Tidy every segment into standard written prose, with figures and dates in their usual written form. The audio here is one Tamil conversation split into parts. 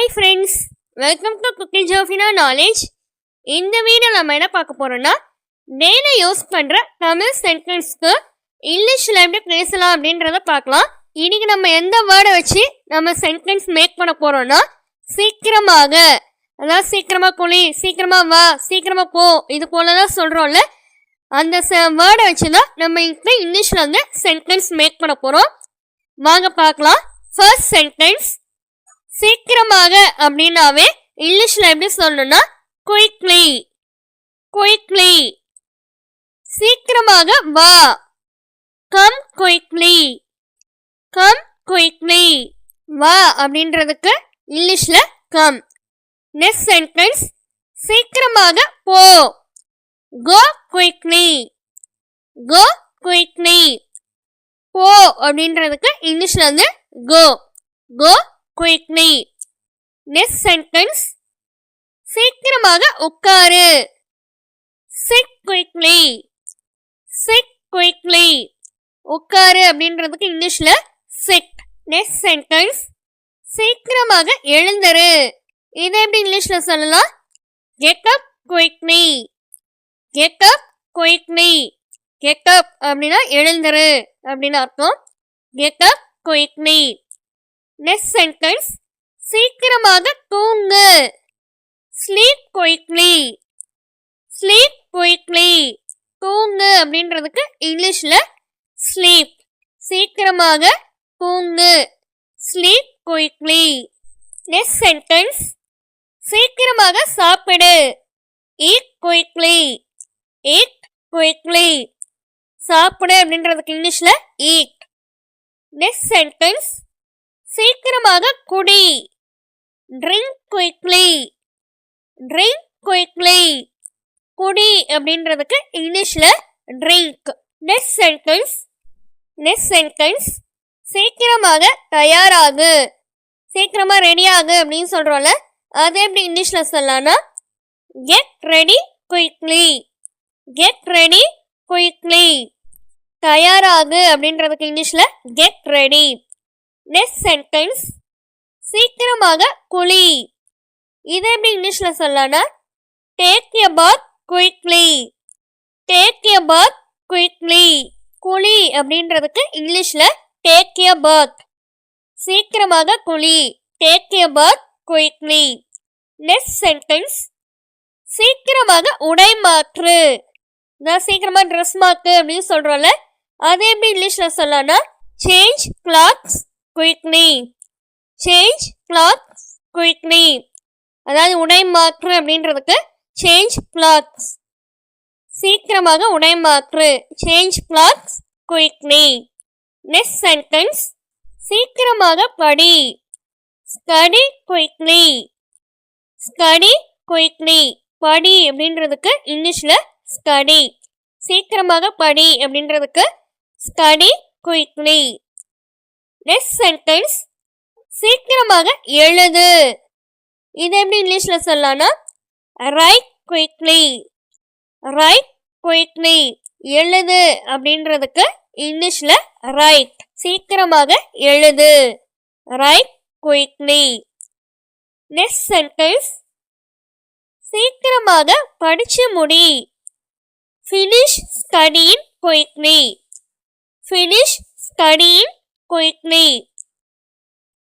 Hi friends, welcome to cooking Jofina knowledge. இந்த வீடியோ நம்ம என்ன பார்க்க போறோம்னா, டெய்லி யூஸ் பண்ற தமிழ் சென்டென்ஸ்க்கு இங்கிலீஷ்ல எப்படி பேசலாம் அப்படின்றத பார்க்கலாம். இன்னைக்கு நம்ம எந்த வேர்டை வச்சு நம்ம சென்டென்ஸ் மேக் பண்ண போறோம்னா, சீக்கிரமாக, அதாவது சீக்கிரமா குளி, சீக்கிரமா வா, சீக்கிரமா போ, இது போலதான் சொல்றோம்ல, அந்த வேர்டை வச்சுதான் நம்ம இங்கிலீஷ்ல வந்து சென்டென்ஸ் மேக் பண்ண போறோம். வாங்க பார்க்கலாம். ஃபர்ஸ்ட் சென்டென்ஸ், சீக்கிரமாக அப்படின்னாவே இங்கிலீஷ்ல எப்படி சொல்லணும்னா குயிக்லி. குயிக்லி. சீக்கிரமாக வா, கம் குயிக்லி. Come quickly. வா அப்படின்றதுக்கு இங்கிலீஷ்ல கம். நெக்ஸ்ட் சென்டென்ஸ், சீக்கிரமாக போ, கோ குயிக்லி. கோ குயிக்லி. போ அப்படின்றதுக்கு இங்கிலீஷ்ல வந்து கோ. கோ quickly. Next sentence, சீக்கிரமாக உட்காரு, sit quickly. Sit quickly. உட்காரு அப்படின்றதுக்கு இங்கிலீஷ்ல sit. Next sentence, சீக்கிரமாக எழுந்துரு. இதை எப்படி இங்கிலீஷ்ல சொல்லலாம்? get up quickly. get up quickly. get up அப்படின்னா எழுந்துரு அப்படின்னு அர்த்தம். get up quickly. Next sentence, சீக்கிரமாக தூங்கு, ஸ்லீப் குயிக்லி. Sleep quickly. தூங்கு அப்படின்றதுக்கு இங்கிலீஷ்ல ஸ்லீப். சீக்கிரமாக தூங்கு, ஸ்லீப் குயிக்லி. நெக்ஸ்ட் சென்டென்ஸ், சீக்கிரமாக சாப்பிடு, ஈட் குயிக்லி. Eat quickly. சாப்பிடு அப்படின்றதுக்கு இங்கிலீஷ்ல ஈட். நெக்ஸ்ட் சென்டென்ஸ், சீக்கிரமாக குடி, ட்ரிங்க் குயிக்லி. Drink quickly. குடி அப்படின்றதுக்கு இங்கிலீஷ்ல drink. Next sentence, next sentence, சீக்கிரமாக தயாராகு, சீக்கிரமா ரெடியாகு அப்படின்னு சொல்றோம்ல, அது எப்படி இங்கிலீஷ்ல சொல்லலாம்னா get ready quickly. Get ready quickly. தயாராகு அப்படின்றதுக்கு இங்கிலீஷ்ல கெட் ரெடி. நெக்ஸ்ட் சென்டென்ஸ், சீக்கிரமாக குளி. இதை எப்படி இங்கிலீஷ்ல சொல்லலாம்னா take a bath quickly. Take a bath quickly. குளி அப்படின்றதுக்கு இங்கிலீஷ்ல டேக் எ பாத். சீக்கிரமாக குளி, take a bath quickly. Next sentence, சீக்கிரமாக உடை மாற்று. நான் சீக்கிரமா ட்ரெஸ் மாற்று அப்படின்னு சொல்றோம்ல, அது எப்படி இங்கிலீஷ்ல சொல்லலாம்னா change clothes quickly. Change clothes quickly. அதாவது உடை மாற்று அப்படின்றதுக்கு சேஞ்ச் கிளாத்ஸ். சீக்கிரமாக உடை மாற்று, change clothes quickly. Next sentence, சீக்கிரமாக படி, ஸ்டடி குயிக்லி. Study quickly. படி அப்படின்றதுக்கு இங்கிலீஷ்ல ஸ்டடி. சீக்கிரமாக படி அப்படின்றதுக்கு ஸ்டடி குயிக்லி. நெக்ஸ்ட் சென்டென்ஸ், சீக்கிரமாக எழுது. இது எப்படி இங்கிலீஷ்ல சொல்லலாம்னா ரைட் குயிக்லி. Right quickly. எழுது அப்படின்றதுக்கு இங்கிலீஷ்ல ரைட். சீக்கிரமாக எழுது, ரைட் குயிக்லி. நெக்ஸ்ட் சென்டென்ஸ், சீக்கிரமாக படிச்சு முடி, finish studying quickly. finish studying quickly.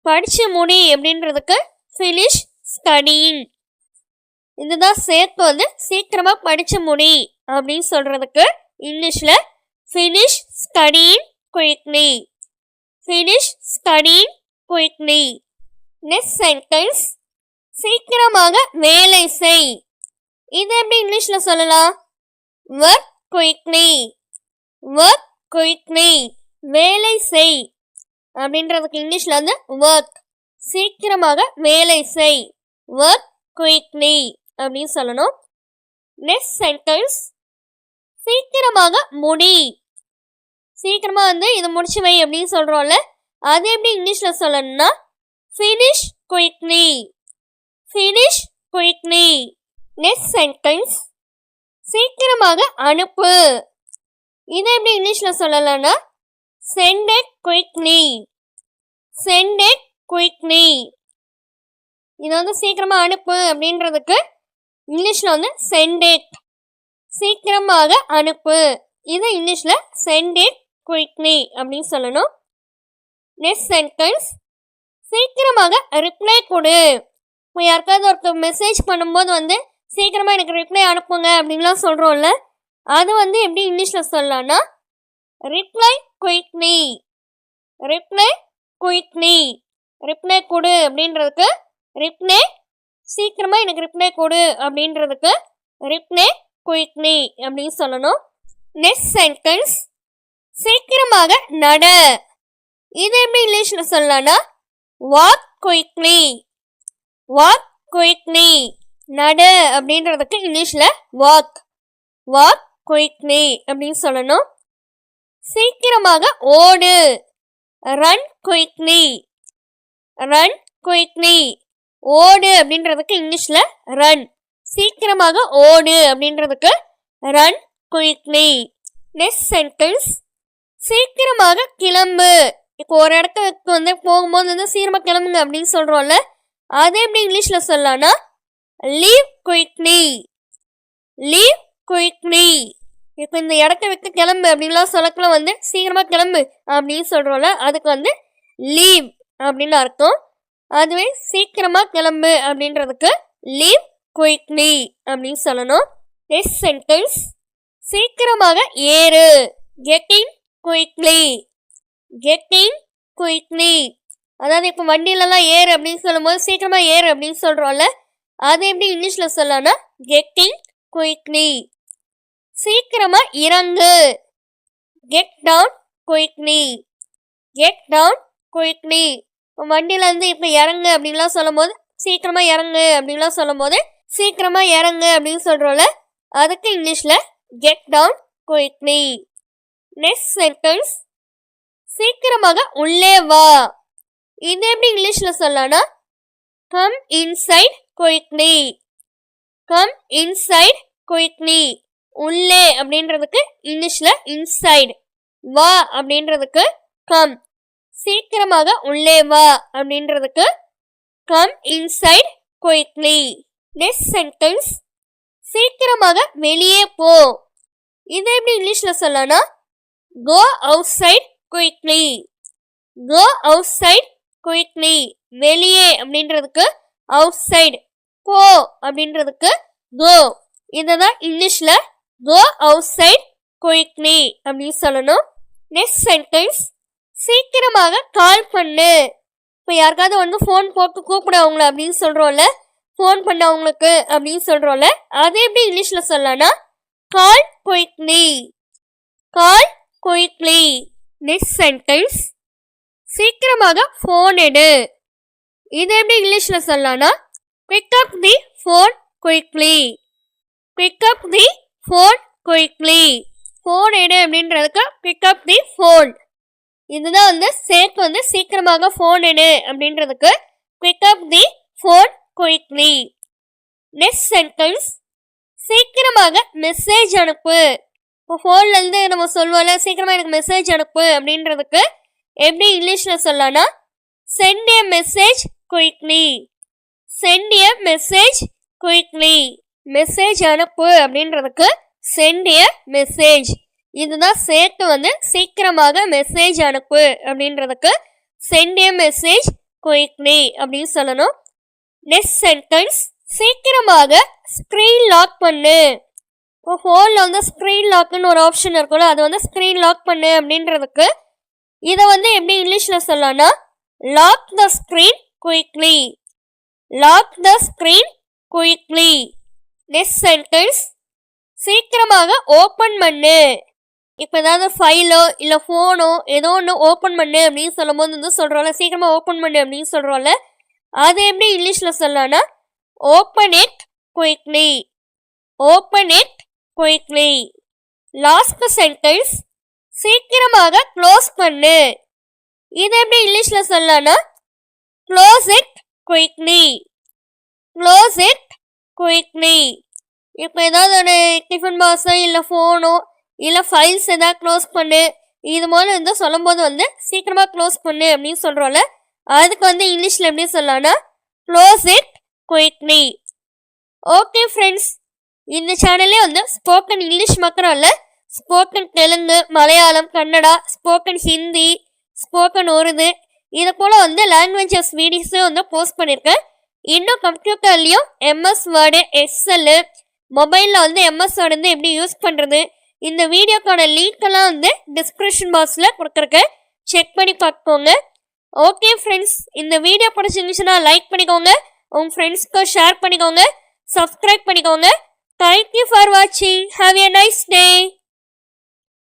படிச்சு முடி அப்படின்றதுக்கு finish studying. இதுதான் சேர்த்து வந்து சீக்கிரமா படிச்சு முடி அப்படின்னு சொல்றதுக்கு இங்கிலீஷ்ல finish studying quickly. finish studying quickly. Next sentence, சீக்கிரமாக வேலை செய். இது எப்படி இங்கிலீஷ்ல சொல்லலாம்? work quickly. work quickly. வேலை செய் அப்படின்றதுக்கு இங்கிலீஷ்ல வந்து ஒர்க். சீக்கிரமாக வேலை செய், ஒர்க் குயிக்லி அப்படின்னு சொல்லணும். நெக்ஸ்ட் சென்டென்ஸ், சீக்கிரமாக முடி. சீக்கிரமா வந்து இது முடிச்சு வை அப்படின்னு சொல்றோம்ல, அது எப்படி இங்கிலீஷ்ல சொல்லணும்னா finish quickly. Finish quickly. Next sentence, சீக்கிரமாக அனுப்பு. இதை எப்படி இங்கிலீஷ்ல சொல்லலாம்னா send it quickly. Send it quickly. இதை வந்து சீக்கிரமாக அனுப்பு அப்படின்றதுக்கு இங்கிலீஷில் வந்து சென்ட் இட். சீக்கிரமாக அனுப்பு. இதை இங்கிலீஷில் சென்ட் இட் குயிக்லி அப்படின்னு சொல்லணும். நெக்ஸ்ட் சென்டென்ஸ், சீக்கிரமாக ரிப்ளை கொடு. இப்போ யாருக்காவது ஒரு மெசேஜ் பண்ணும்போது வந்து சீக்கிரமாக எனக்கு ரிப்ளை அனுப்புங்க அப்படின்லாம் சொல்கிறோம்ல, அது வந்து எப்படி இங்கிலீஷில் சொல்லலாம்னா reply quickly. Reply quickly. Reply கொடு அப்படின்றதுக்கு ரிப்ளை, சீக்கிரமாக எனக்கு ரிப்ளை கொடு அப்படின்றதுக்கு ரிப்ளை குயிக்லி அப்படின்னு சொல்லணும். நெக்ஸ்ட் சென்டென்ஸ், சீக்கிரமாக நட. இது எப்படி இங்கிலீஷில் சொல்லலாம்னா வாக் குயிக்லி. Walk quickly. நட அப்படின்றதுக்கு இங்கிலீஷில் வாக். வாக் குயிக்லி அப்படின்னு சொல்லணும். சீக்கிரமாக ஓடு. Run quickly. Run quickly. ஓடு அப்படின்றதுக்கு இங்கிலீஷில் ரன். சீக்கிரமாக ஓடு அப்படின்றதுக்கு ரன் குயிக்லி. நெக்ஸ்ட் சென்டென்ஸ், சீக்கிரமாக கிளம்பு. இப்போ ஒரு இடத்துக்கு வந்து போகும்போது வந்து சீக்கிரமாக கிளம்புங்க அப்படின்னு சொல்கிறோம்ல, அது எப்படி இங்கிலீஷில் சொல்லலாம்னா லீவ் குயிக்லி. Leave quickly. இப்போ இந்த இடத்த விட்டு கிளம்பு அப்படின்லாம் சொல்லக்குள்ள வந்து சீக்கிரமாக கிளம்பு அப்படின்னு சொல்கிறோம்ல, அதுக்கு வந்து லீவ் அப்படின்னு அர்த்தம். அதுவே சீக்கிரமாக கிளம்பு அப்படின்றதுக்கு லீவ் குயிக்லி அப்படின்னு சொல்லணும். நெக்ஸ்ட் சென்டென்ஸ், சீக்கிரமாக ஏறு. Getting quickly. Getting quickly. அதாவது இப்போ வண்டியிலலாம் ஏறு அப்படின்னு சொல்லும்போது சீக்கிரமாக ஏறு அப்படின்னு சொல்கிறோம்ல, அது எப்படி இங்கிலீஷில் சொல்லலாம்னா கெட்டிங் குயிக்லி. சீக்கிரமாக இறங்கு. Get down quickly. Get down quickly. இப்போ வண்டியிலேருந்து இப்போ இறங்கு அப்படின்லாம் சொல்லும் போது சீக்கிரமாக இறங்கு அப்படின்லாம் சொல்லும் போது சீக்கிரமாக இறங்கு அப்படின்னு சொல்கிறோம்ல, அதுக்கு இங்கிலீஷில் get down quickly. Next sentence, சீக்கிரமாக உள்ளே வா. இது எப்படி இங்கிலீஷில் சொல்லலாம்னா come inside quickly. Come inside quickly. உள்ளே அப்படின்றதுக்கு இங்கிலீஷில் இன்சைட். வா அப்படின்றதுக்கு கம். சீக்கிரமாக உள்ளே வா அப்படின்றதுக்கு come inside quickly. Next sentence, சீக்கிரமாக வெளியே போ. இது எப்படி இங்கிலீஷில் சொல்லலாம்னா go outside quickly. Go outside quickly. வெளியே அப்படின்றதுக்கு அவுட் சைடு. போ அப்படின்றதுக்கு கோ. இதை தான் இங்கிலீஷில் கோ அவுட் சைட் குயிக்லி அப்படின்னு சொல்லணும். நெக்ஸ்ட் சென்டென்ஸ், சீக்கிரமாக கால் பண்ணு. இப்போ யாருக்காவது வந்து ஃபோன் போட்டு கூப்பிட அவங்கள அப்படின்னு சொல்கிறோம்ல, ஃபோன் பண்ண அவங்களுக்கு அப்படின்னு சொல்கிறோம்ல, அது எப்படி இங்கிலீஷில் சொல்லலாம்னா கால் குயிக்லி. கால் குயிக்லி. நெக்ஸ்ட் சென்டென்ஸ், சீக்கிரமாக ஃபோன் எடு. இது எப்படி இங்கிலீஷில் சொல்லலாம்னா பிக் அப் தி ஃபோன் குயிக்லி. பிக் அப் தி ஃபோன் குயிக்லி. ஃபோன் எடு அப்படின்றதுக்கு பிக் அப் தி ஃபோன். இதுதான் வந்து சேர்த்து வந்து சீக்கிரமாக ஃபோன் எடு அப்படின்றதுக்கு பிக் அப் தி ஃபோன் குயிக்லி. நெக்ஸ்ட் சென்டென்ஸ், சீக்கிரமாக மெசேஜ் அனுப்பு. இப்போ ஃபோன்லேருந்து நம்ம சொல்லுவோம்ல சீக்கிரமாக எனக்கு மெசேஜ் அனுப்பு அப்படின்றதுக்கு எப்படி இங்கிலீஷில் சொல்லலாம்னா send a message quickly. Send a message quickly. Message அனுப்பு அப்படின்றதுக்கு சென்ட் எ மெசேஜ். இதுதான் சேர்த்து வந்து சீக்கிரமாக மெசேஜ் அனுப்பு அப்படின்றதுக்கு சென்ட் எ மெசேஜ் குயிக்லி அப்படின்னு சொல்லணும். நெக்ஸ்ட் சென்டென்ஸ், சீக்கிரமாக ஸ்க்ரீன் லாக் பண்ணு. இப்போ ஃபோனில் வந்து ஸ்க்ரீன் லாக்குன்னு ஒரு ஆப்ஷன் இருக்கும்ல, அது வந்து ஸ்க்ரீன் லாக் பண்ணு அப்படின்றதுக்கு இதை வந்து எப்படி இங்கிலீஷில் சொல்லலாம்னா lock the screen quickly. Lock the screen quickly. Next sentence, சீக்கிரமாக ஓப்பன் பண்ணு. இப்போ ஏதாவது ஃபைலோ இல்லை ஃபோனோ ஏதோ ஒன்று ஓப்பன் பண்ணு அப்படின்னு சொல்லும் போது வந்து சொல்கிறோம்ல சீக்கிரமாக ஓப்பன் பண்ணு அப்படின்னு சொல்கிறோம்ல, அது எப்படி இங்கிலீஷில் சொல்லலாம்னா open it quickly. Open it quickly. Last sentence, சீக்கிரமாக க்ளோஸ் பண்ணு. இது எப்படி இங்கிலீஷில் சொல்லலாம்னா close it quickly. Close it quickly. இப்போ ஏதாவது ஒரு டிஃபன் பாக்ஸோ இல்லை ஃபோனோ இல்லை ஃபைல்ஸ் எதாவது க்ளோஸ் பண்ணு இது மாதிரி வந்து சொல்லும் போது வந்து சீக்கிரமாக க்ளோஸ் பண்ணு அப்படின்னு சொல்கிறோம்ல, அதுக்கு வந்து இங்கிலீஷில் எப்படி சொல்லலாம்னா close it quickly. Okay friends, இந்த சேனல்லே வந்து ஸ்போக்கன் இங்கிலீஷ் மாத்திரம் இல்லை, spoken Telugu, Malayalam, Kannada, spoken Hindi, spoken Urdu, இது போல் வந்து லாங்குவேஜஸ் வீடியோஸும் வந்து போஸ்ட் பண்ணியிருக்கேன். இன்னும் கம்ப்யூட்டர்லேயும் எம்எஸ் வேர்டு, எக்ஸல்லு, மொபைலில் வந்து எம்எஸ் வேர்டு வந்து எப்படி யூஸ் பண்ணுறது, இந்த வீடியோக்கான லிங்க்கெல்லாம் வந்து டிஸ்கிரிப்ஷன் பாக்ஸில் கொடுத்துருக்கேன், செக் பண்ணி பார்த்துக்கோங்க. ஓகே ஃப்ரெண்ட்ஸ், இந்த வீடியோ பிடிச்சிருந்துச்சுன்னா லைக் பண்ணிக்கோங்க, உங்கள் ஃப்ரெண்ட்ஸ்க்கு ஷேர் பண்ணிக்கோங்க, சப்ஸ்கிரைப் பண்ணிக்கோங்க. தேங்க்யூ ஃபார் வாட்சிங். Have a nice day.